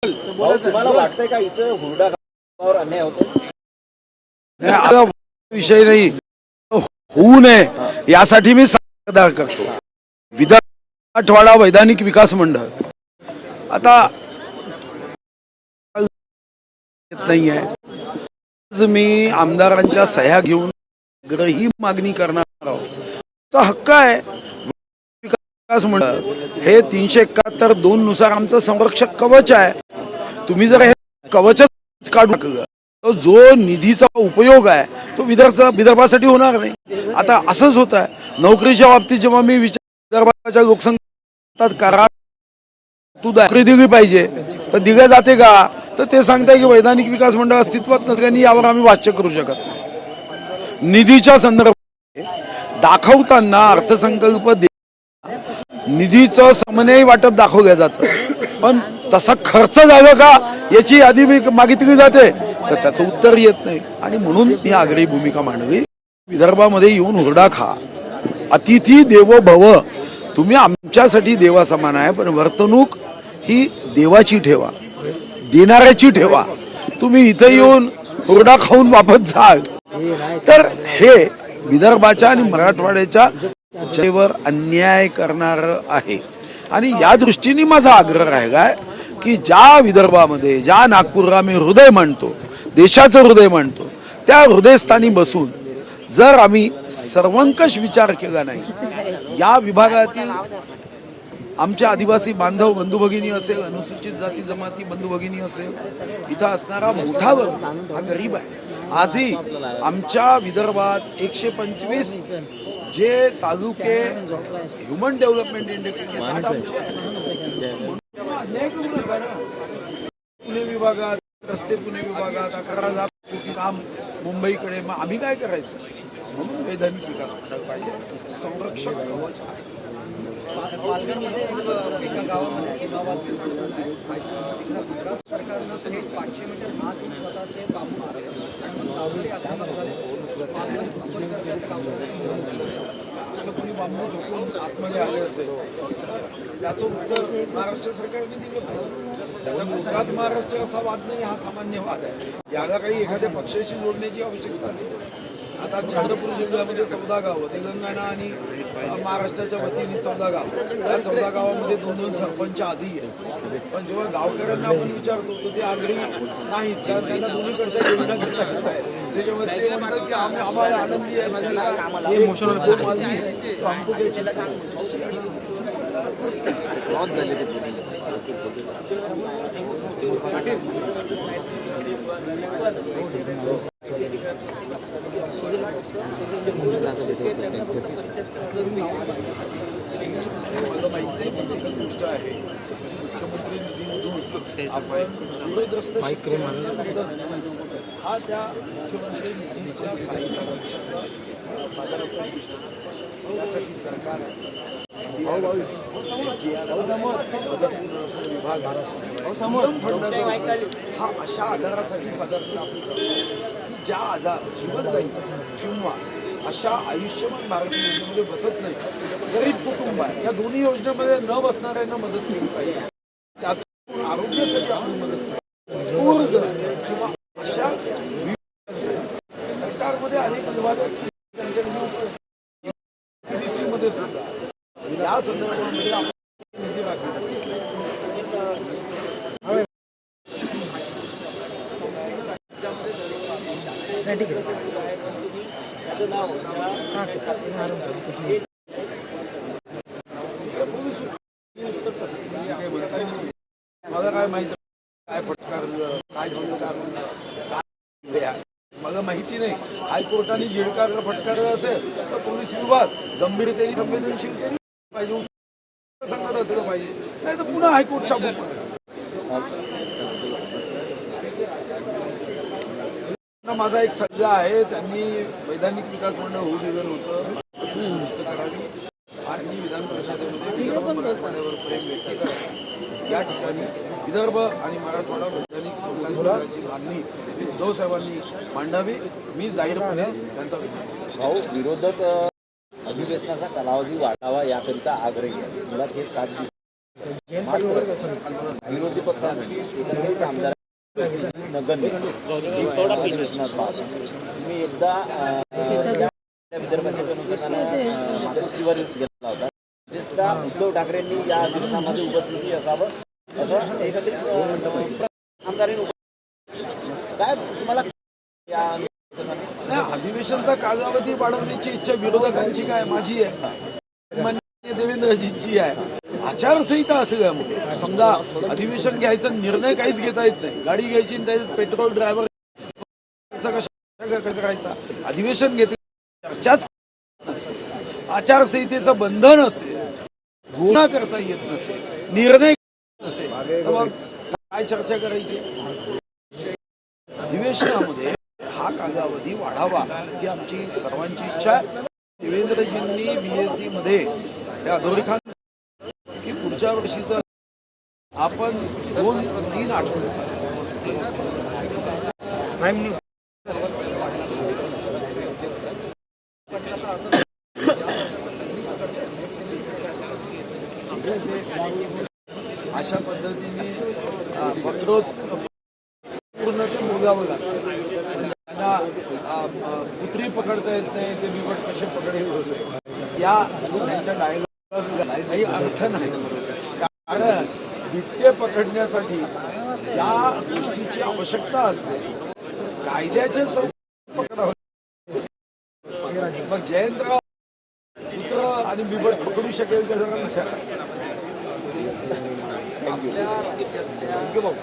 तुम्हाला वाटतंय का इथं हुरडा खाण्यावर अन्याय होतो? विषय नाही, होऊ नये यासाठी मी सादर करतो. विदर्भ मराठवाडा वैधानिक विकास मंडळ आता येत नाहीये. आज मी आमदारांच्या सह्या घेऊन ही मागणी करणार आहोत. चा हक्क आहे. विकास मंडळ हे 371(2) नुसार आमचं संरक्षक कवच आहे. तुम्ही जर हे कवच काढून टाकलं तर जो निधीचा उपयोग आहे तो विदर्भासाठी होणार नाही. आता असंच होत आहे नोकरीच्या बाबतीत. जेव्हा मी विदर्भाच्या लोकसंख्येत करा तू नोकरी दिली पाहिजे तर दिल्या जाते का, तर ते सांगताय की वैधानिक विकास मंडळ अस्तित्वात नसल्याने यावर आम्ही भाष्य करू शकत नाही. निधीच्या संदर्भात दाखवताना अर्थसंकल्प निधीचं समन्वय वाटप दाखवलं जातं, पण तसा खर्च झाला का याची यादी मागितली जाते तर त्याचं उत्तर येत नाही. आणि म्हणून मी आग्रही भूमिका मांडली. विदर्भामध्ये येऊन हुरडा खा, अतिथी देवो भव. तुम्ही आमच्यासाठी देवा समान आहे, पण वर्तणूक ही देवाची ठेवा, देणाऱ्याची ठेवा. तुम्ही इथं येऊन हुरडा खाऊन वापस जाल तर हे विदर्भाच्या आणि मराठवाड्याच्या वर अन्याय करणार आहे. आणि या दृष्टीने माझा आग्रह राहिलाय की ज्या विदर्भामध्ये, ज्या नागपूरला मी हृदय मानतो, देशाचं हृदय मानतो, त्या हृदयस्थानी बसून जर आम्ही सर्वंकष विचार केला नाही, या विभागातील आमचे आदिवासी बांधव बंधू भगिनी असेल, अनुसूचित जाती जमाती बंधू भगिनी असेल, इथं असणारा मोठा वर्ग हा गरीब आहे. आजही आमच्या विदर्भात 125 जे तालुके ह्युमन डेव्हलपमेंट इंडेक्स अन्याय करू नका ना. पुणे विभागात रस्ते, पुणे विभागात 11,000 कोटी काम मुंबईकडे, मग आम्ही काय करायचं? म्हणून वैधानिक विकास मंडळ पाहिजे, संरक्षक कवच आहे. एका गावामध्ये सीमावाद गुजरात सरकारनं 500 मीटर आत स्वतःचे बांबू असं कोणी बांबू ठोकून आतमध्ये आले असेल त्याचं उत्तर महाराष्ट्र सरकारने दिलं पाहिजे. त्याचा गुजरात महाराष्ट्र असा वाद नाही, हा सामान्य वाद आहे. याला काही एखाद्या पक्षाशी जोडण्याची आवश्यकता नाही. आता चंद्रपूर जिल्ह्यामध्ये 14 गावं, तेलंगणा आणि महाराष्ट्राच्या वतीने 14 गावं, त्या 14 गावामध्ये 2-2 सरपंच आधी आहेत. पण जेव्हा गावकऱ्यांना आपण विचारतो तर ते आग्रही नाहीत, कारण त्यांना दोन्हीकडच्या योजना घेतात आहेत. त्याच्यामुळे ते म्हणतात की आम्हाला आनंदी आहे, गोष्ट आहे. मुख्यमंत्री निधीमधून आपण पूरग्रस्त हा त्या मुख्यमंत्री निधीच्या साईचा साधारण उद्दिष्ट. त्यासाठी सरकार विभाग हा अशा आजारासाठी सादर करतो की ज्या आजार जीवन नाही किंवा अशा आयुष्यमान भारत योजनेमध्ये बसत नाही. गरीब कुटुंब आहे, या दोन्ही योजनेमध्ये न बसणाऱ्यांना मदत केली पाहिजे. त्यातून आरोग्यासाठी आपण मदत केली. पूरग्रस्त किंवा अशा सरकारमध्ये अनेक विभाग आहेत त्यांच्याकडे पीडीसी मध्ये सुद्धा या संदर्भामध्ये आपण निधी राखली. मला काय माहिती काय फटकार काय झिडकार मला माहिती नाही. हायकोर्टाने झिडकारला फटकारलं असेल तर पोलीस विभाग गंभीरतेने संवेदनशील पाहिजे, सांगत असलं पाहिजे, नाही तर पुन्हा हायकोर्टच्या माझा एक सल्ला आहे. त्यांनी वैधानिक विकास मंडळ होऊ दिलं नव्हतं, अजून निष्ठ करावी आणि विधान परिषदेमध्ये मराठवाड्यावर प्रेम व्यक्त करा. या ठिकाणी विदर्भ आणि मराठवाडा वैधानिक विकास मंडळाची मागणी उद्धव साहेबांनी मांडावी. मी जाहीरपणे त्यांचा विरोधक अधिवेशनाचा कालावधी वाढावा याकरिता आग्रही आहे. मुळात हे 7 दिवस विरोधी पक्षांची एकंदरीत आमदार नगण्य ही प्रश्न पाहता. तुम्ही एकदा विदर्भाच्या मातृत्वावर घेतला होता. विशेषतः उद्धव ठाकरेंनी या अधिवेशनामध्ये उपस्थिती असावं असं एकत्रित आमदारांनी काय तुम्हाला या नाही, अधिवेशनचा कालावधी वाढवण्याची इच्छा विरोधकांची काय, माझी आहे, माननीय देवेंद्रजींची आहे. आचारसंहिता असल्यामुळे समजा अधिवेशन घ्यायचा निर्णय काहीच घेता येत नाही. गाडी घ्यायची आणि त्याच्यात पेट्रोल ड्रायव्हर कशा करायचा, अधिवेशन घेते चर्चाच नसेल, आचारसंहितेचं बंधन असेल, घोषणा करता येत नसेल, निर्णय नसेल, तर मग काय चर्चा करायची. अधिवेशनामध्ये हा कालावधी वाढावा ही आमची सर्वांची इच्छा आहे. देवेंद्रजींनी BSc मध्ये हे अधोरेखन की पुढच्या वर्षीचं आपण 2-3 आठवडे अशा पद्धतीने पूर्ण ते मोजावं लागतं. त्यांना कुत्री पकडता येत नाही, ते बिबट कसे पकडे होते, या त्यांच्या डायलॉगला काही अर्थ नाही. कारण बिबटे पकडण्यासाठी ज्या गोष्टीची आवश्यकता असते कायद्याचे पकडावं. मग जयंतराव कुत्र आणि बिबट पकडू शकेल का जरा विचार. थँक्यू भाऊ.